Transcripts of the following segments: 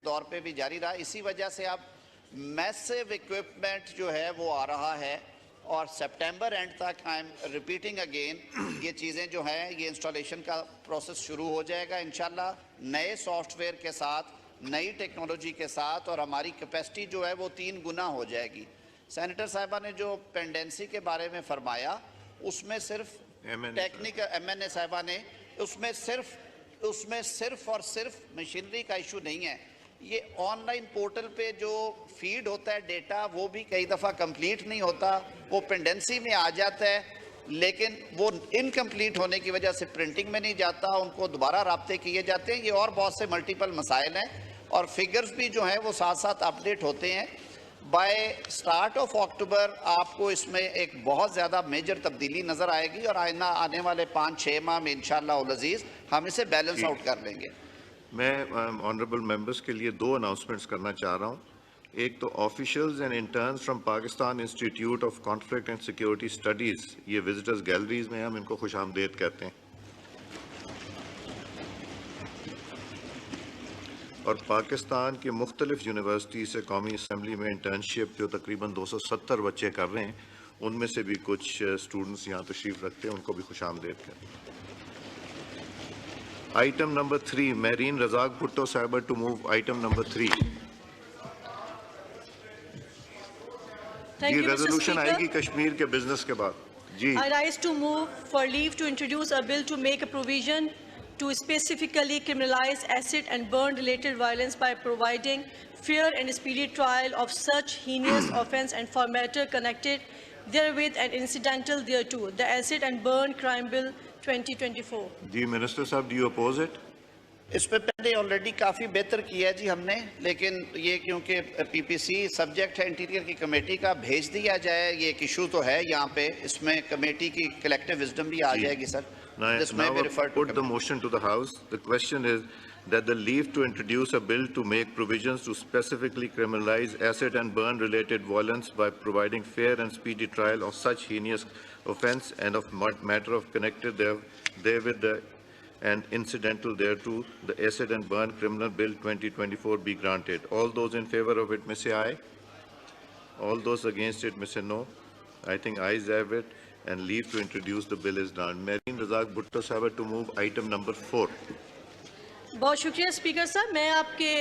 दौर पे भी जारी रहा। इसी वजह से अब मैसिव इक्विपमेंट जो है वो आ रहा है और सितंबर एंड तक आई एम रिपीटिंग अगेन ये चीज़ें जो हैं ये इंस्टॉलेशन का प्रोसेस शुरू हो जाएगा इंशाल्लाह, नए सॉफ्टवेयर के साथ, नई टेक्नोलॉजी के साथ, और हमारी कैपेसिटी जो है वो 3 गुना हो जाएगी। सेनेटर साहिबा ने जो पेंडेंसी के बारे में फरमाया उसमें सिर्फ टेक्निकल MNA साहिबा ने उसमें सिर्फ और सिर्फ मशीनरी का इशू नहीं है। ये ऑनलाइन पोर्टल पे जो फीड होता है डेटा वो भी कई दफ़ा कंप्लीट नहीं होता, वो पेंडेंसी में आ जाता है लेकिन वो इनकम्प्लीट होने की वजह से प्रिंटिंग में नहीं जाता, उनको दोबारा राब्ते किए जाते हैं। ये और बहुत से मल्टीपल मसाइल हैं और फिगर्स भी जो हैं वो साथ साथ अपडेट होते हैं। बाय स्टार्ट ऑफ अक्टूबर आपको इसमें एक बहुत ज़्यादा मेजर तब्दीली नज़र आएगी और आने वाले 5-6 माह में इंशाअल्लाह अज़ीज़ हम इसे बैलेंस आउट कर लेंगे। मैं ऑनरेबल मेंबर्स के लिए 2 अनाउंसमेंट्स करना चाह रहा हूँ। एक तो officials and interns from Pakistan institute of conflict and security studies, ये विजिटर्स गैलरीज में हम इनको खुशामदीद कहते हैं, और पाकिस्तान की मुख्तलिफ यूनिवर्सिटी से कौमी असम्बली में इंटर्नशिप जो तकरीबन 270 बच्चे कर रहे हैं, उनमें से भी कुछ स्टूडेंट्स यहाँ तशरीफ़ रखते हैं, उनको भी खुशामदीद कहते हैं। आइटम नंबर 3, मेरीन रज़ाक भुट्टो साहिबा टू मूव आइटम नंबर 3। ये रेजोल्यूशन आएगी कश्मीर के बिजनेस के बाद। जी, I rise to move for leave to introduce a bill to make a provision to specifically criminalize acid and burn related violence by providing fair and speedy trial of such heinous offence and for matter connected therewith and incidental thereto, the acid and burn crime bill 2024. जी minister साहब, do you oppose it? इस पे पहले already काफ़ी बेहतर किया है जी हमने, लेकिन ये क्योंकि PPC सब्जेक्ट है इंटीरियर की कमेटी का, भेज दिया जाए, ये एक इशू तो है यहाँ पे, इसमें कमेटी की कलेक्टिव विजडम भी आ जाएगी sir. Now put the motion to the House. The question is that the leave to introduce a bill to make provisions to specifically criminalize acid and burn related violence by providing fair and speedy trial of such heinous offence and of matter of connected therewith and incidental thereto, the acid and burn criminal bill 2024 be granted. All those in favor of it may say aye. All those against it may say no. I think ayes have it, and leave to introduce the bill is done. Marine Razak Bhutto Sahaba to move item number 4. बहुत शुक्रिया speaker साहब, मैं आपके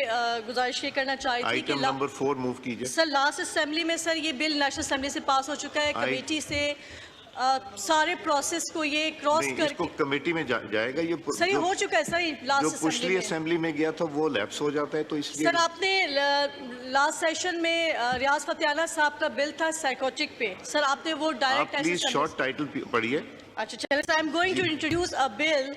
गुजारिश ये करना चाहती थी कि आइटम नंबर 4 मूव कीजिए। सर लास्ट असेंबली में सर ये बिल नेशनल असेंबली से पास हो चुका है, कमेटी से सारे प्रोसेस को ये क्रॉस करके इसको कमेटी में जाएगा। ये सर ये हो चुका है सर, लास्ट पिछली असेंबली में गया था वो लैप्स हो जाता है, तो इसलिए सर आपने लास्ट सेशन में रियाज फतेहाना साहब का बिल था साइकोटिक पे, सर आपने वो डायरेक्ट प्लीज शॉर्ट टाइटल पढ़िए। अच्छा चलिए, I am going to introduce a bill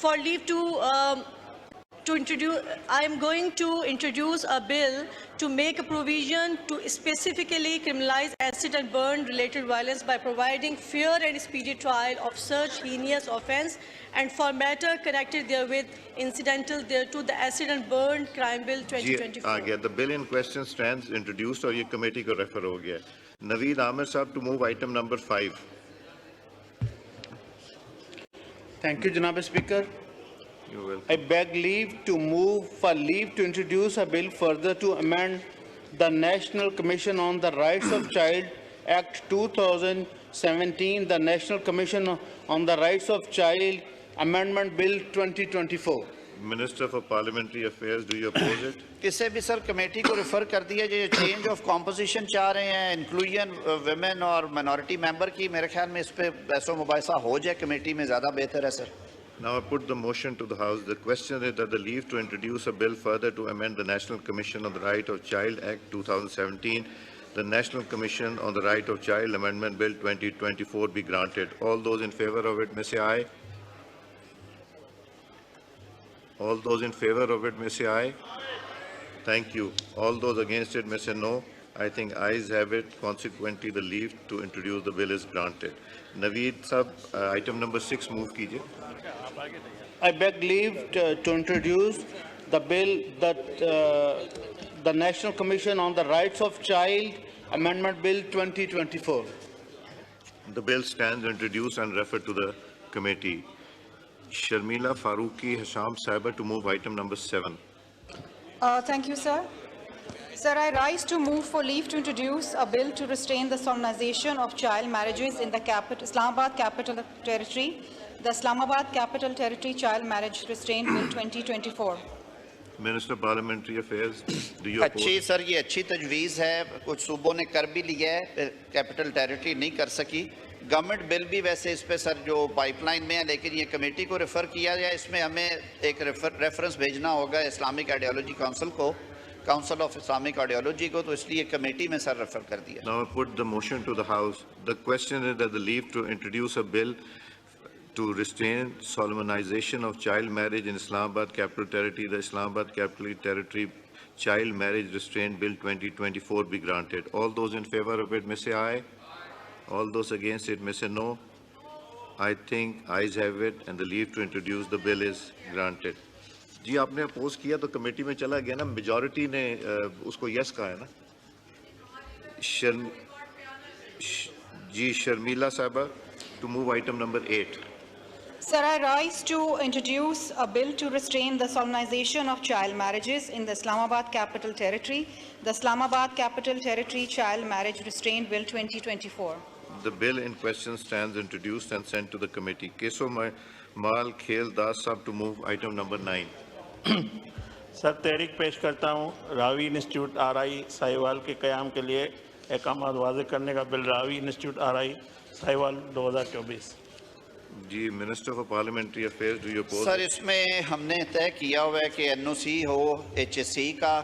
for leave to introduce, I am going to introduce a bill to make a provision to specifically criminalize acid and burn related violence by providing fair and speedy trial of such heinous offence and for matter connected therewith incidental thereto, the acid and burn crime bill 2024. The bill in question stands introduced और ये committee को refer हो गया। Naveed Amir साहब to move item number 5. Thank you, Janab Speaker. I beg leave to move for leave to introduce a bill further to amend the National Commission on the Rights of Child Act 2017, the National Commission on the Rights of Child Amendment Bill 2024. Minister for Parliamentary Affairs, do you oppose it? किसे भी sir committee को refer कर दिया, जो change of composition चाह रहे हैं, inclusion women और माइनॉरिटी मेंबर की, मेरे ख्याल में इस पे बहसो मुबाहिसा हो जाए कमेटी में, ज़्यादा बेहतर है sir. Now I put the motion to the House. The question is that the leave to introduce a bill further to amend the National Commission on the Right of Child Act 2017, the National Commission on the Right of Child Amendment Bill 2024 be granted. All those in favor of it may say aye. All those in favor of it may say aye. Thank you. All those against it may say no. I think ayes have it. Consequently, the leave to introduce the bill is granted. Naveed sab, item number 6 move kijiye. I beg leave to introduce the bill that the National Commission on the Rights of Child Amendment Bill 2024. The bill stands introduced and referred to the committee. Sharmila Farooqi Hasham Sahiba to move item number 7. Thank you, sir. Sir, I rise to move for leave to introduce a bill to restrain the solemnization of child marriages in the Islamabad Capital Territory, the Islamabad Capital Territory Child Marriage Restraint Bill 2024. Minister Parliamentary Affairs, do you अच्छी oppose? Sir ये अच्छी तजवीज़ है, कुछ सूबों ने कर भी लिया है, कैपिटल टेरिटरी नहीं कर सकी। गवर्नमेंट बिल भी वैसे इस पे सर जो पाइपलाइन में है, लेकिन ये कमेटी को रेफ़र किया जाए, इसमें हमें एक रेफरेंस भेजना होगा इस्लामिक आइडियोलॉजी काउंसिल को, काउंसिल ऑफ इस्लामिक आइडियोलॉजी को, तो इसलिए कमेटी में सर रेफ़र कर दिया। Now I put the motion to the House. The question is that the leave to introduce a bill to restrain solemnization of child marriage in Islamabad Capital Territory, the Islamabad Capital Territory Child Marriage Restraint Bill 2024 be granted. All those in favor of it may say aye. All those against it may say no. I think ayes have it and the leave to introduce the bill is granted. जी आपने oppose किया तो committee में चला गया ना, majority ने उसको yes कहा है ना। जी शर्मिला साहबा to move item number 8. Sir, I rise to introduce a bill to restrain the solemnization of child marriages in the Islamabad Capital Territory, the Islamabad Capital Territory Child Marriage Restraint Bill 2024. The bill in question stands introduced and sent to the committee. Keso Mal Khel Das Sahab to move item number 9. Sir तहरीक पेश करता हूँ Ravi institute RI Sahiwal के क़याम के लिए अहकामात वाज़ेह करने का bill Ravi institute RI Sahiwal 2024। जी minister for parliamentary affairs do you oppose? Sir इसमें हमने तय किया हुआ है कि एनओसी हो एचएससी का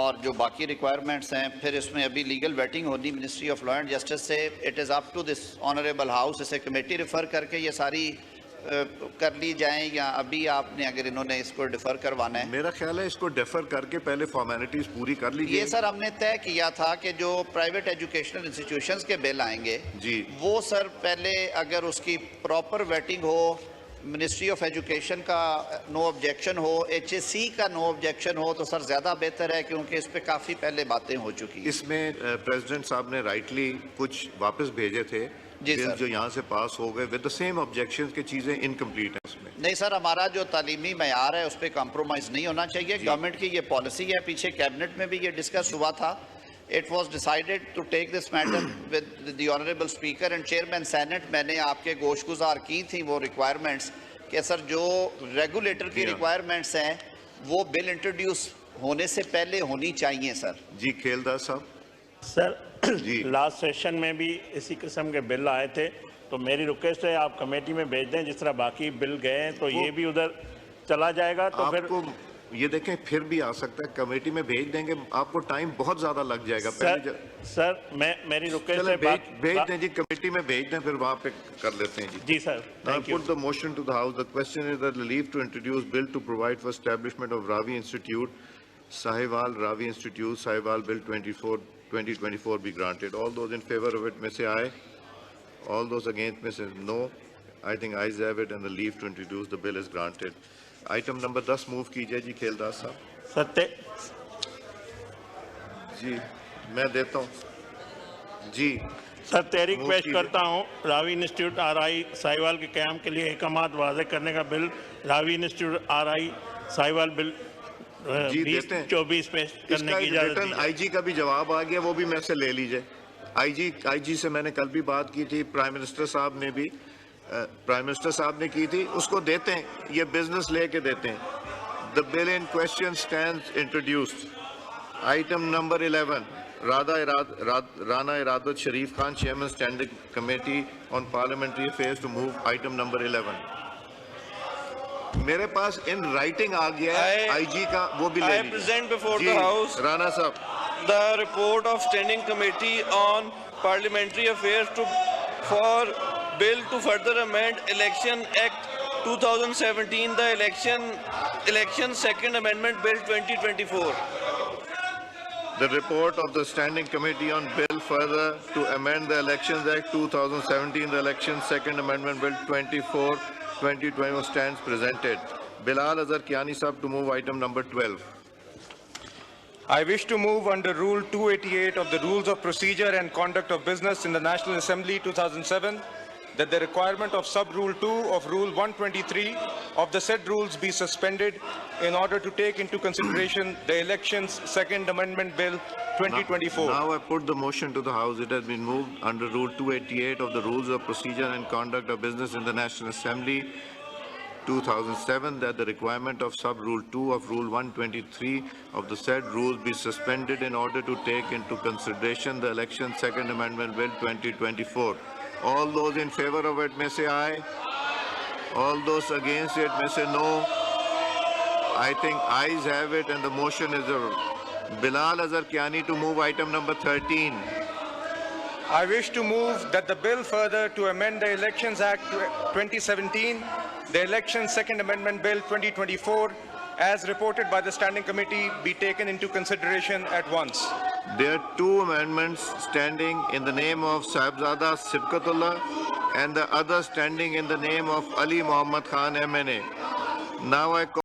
और जो बाकी रिक्वायरमेंट्स हैं, फिर इसमें अभी लीगल वेटिंग होनी ministry of law and justice से। It is up to this honourable house, इसे कमेटी रेफर करके ये सारी कर ली जाएं, या अभी आपने अगर इन्होंने इसको डिफर करवाना है? मेरा ख्याल है इसको डिफर करके पहले फॉर्मेलिटीज पूरी कर लीजिए। ये सर हमने तय किया था कि जो प्राइवेट एजुकेशनल इंस्टीट्यूशंस के बिल आएंगे जी, वो सर पहले अगर उसकी प्रॉपर वेटिंग हो, मिनिस्ट्री ऑफ एजुकेशन का नो ऑब्जेक्शन हो, एचएससी का नो ऑब्जेक्शन हो, तो सर ज़्यादा बेहतर है, क्योंकि इस पे काफ़ी पहले बातें हो चुकी हैं। इसमें प्रेसिडेंट साहब ने राइटली कुछ वापस भेजे थे बिल जो यहाँ से पास हो गए विद द सेम ऑब्जेक्शंस की चीज़ें इनकम्प्लीट हैं उसमें। नहीं सर, हमारा जो तालीमी मयार है उस पर कॉम्प्रोमाइज़ नहीं होना चाहिए। गवर्नमेंट की ये पॉलिसी है, पीछे कैबिनेट में भी ये डिस्कस हुआ था। It was decided to take this matter with the honourable speaker and chairman senate। मैंने आपके गोशगुजार की थी वो रिक्वायरमेंट्स कि सर जो रेगुलेटर की रिक्वायरमेंट्स हैं वो बिल इंट्रोड्यूस होने से पहले होनी चाहिए सर। जी खेलदास साहब। सर लास्ट सेशन में भी इसी किस्म के बिल आए थे, तो मेरी रिक्वेस्ट है आप कमेटी में भेज दें, जिस तरह बाकी बिल गए हैं तो ये भी उधर चला जाएगा। तो फिर ये देखें फिर भी आ सकता है, कमेटी में भेज देंगे, आपको टाइम बहुत ज्यादा लग जाएगा। सर मेरी रिक्वेस्ट है भेज दें जी, कमेटी में भेज दें, फिर वहाँ पे कर लेते हैं जी। जी sir, thank you. Put the motion to the House. The question is that the leave to introduce bill to provide for establishment of Ravi Institute, Sahiwal Ravi Institute, Sahiwal Bill 2024 be granted. All those in favor of it may say aye. All those against may say no. I think ayes have it and the leave to introduce the bill is granted. Item number 10 move कीजिए जी खेलदास साहब। सत्य जी मैं देता हूँ जी। Sir तहरीक पेश करता हूँ Ravi institute RI Sahiwal के क़याम के लिए अहकामात वाज़ेह करने का bill Ravi institute RI Sahiwal bill 2024 पेश करने की इजाज़त दीजिए। आईजी का भी जवाब आ गया, वो भी मैं से ले लीजिए। आईजी से मैंने कल भी बात की थी, प्राइम मिनिस्टर साहब ने की थी, उसको देते हैं, ये बिजनेस लेके देते हैं। The bill in question stands introduced. Item number 11 Rana Iradat Sharif Khan, chairman standing committee on parliamentary affairs, to move item number 11। मेरे पास इन राइटिंग आ गया है आईजी का, वो भी ले लीजिए। I present before the House Rana साहब the report of Standing Committee on Parliamentary Affairs for bill to further amend Election Act 2017, the election Second Amendment Bill 2024. The report of the Standing Committee on bill further to amend the Elections Act 2017, the election Second Amendment Bill 2024 stands presented. Bilal Azhar Kiani Sahab to move item number 12. I wish to move under Rule 288 of the Rules of Procedure and Conduct of Business in the National Assembly 2007 that the requirement of Sub-Rule 2 of Rule 123 of the said rules be suspended in order to take into consideration the Elections Second Amendment Bill 2024. Now I put the motion to the House. It has been moved under Rule 288 of the Rules of Procedure and Conduct of Business in the National Assembly 2007 that the requirement of Sub-Rule 2 of Rule 123 of the said rules be suspended in order to take into consideration the Election Second Amendment Bill 2024. All those in favor of it may say aye. All those against it may say no. I think ayes have it and the motion is Bilal Azhar Kiani to move item number 13. I wish to move that the bill further to amend the Elections Act 2017, the Elections Second Amendment Bill 2024, as reported by the Standing Committee, be taken into consideration at once. There are two amendments standing in the name of Sahibzada Sibkatullah and the other standing in the name of Ali Muhammad Khan MNA. Now I call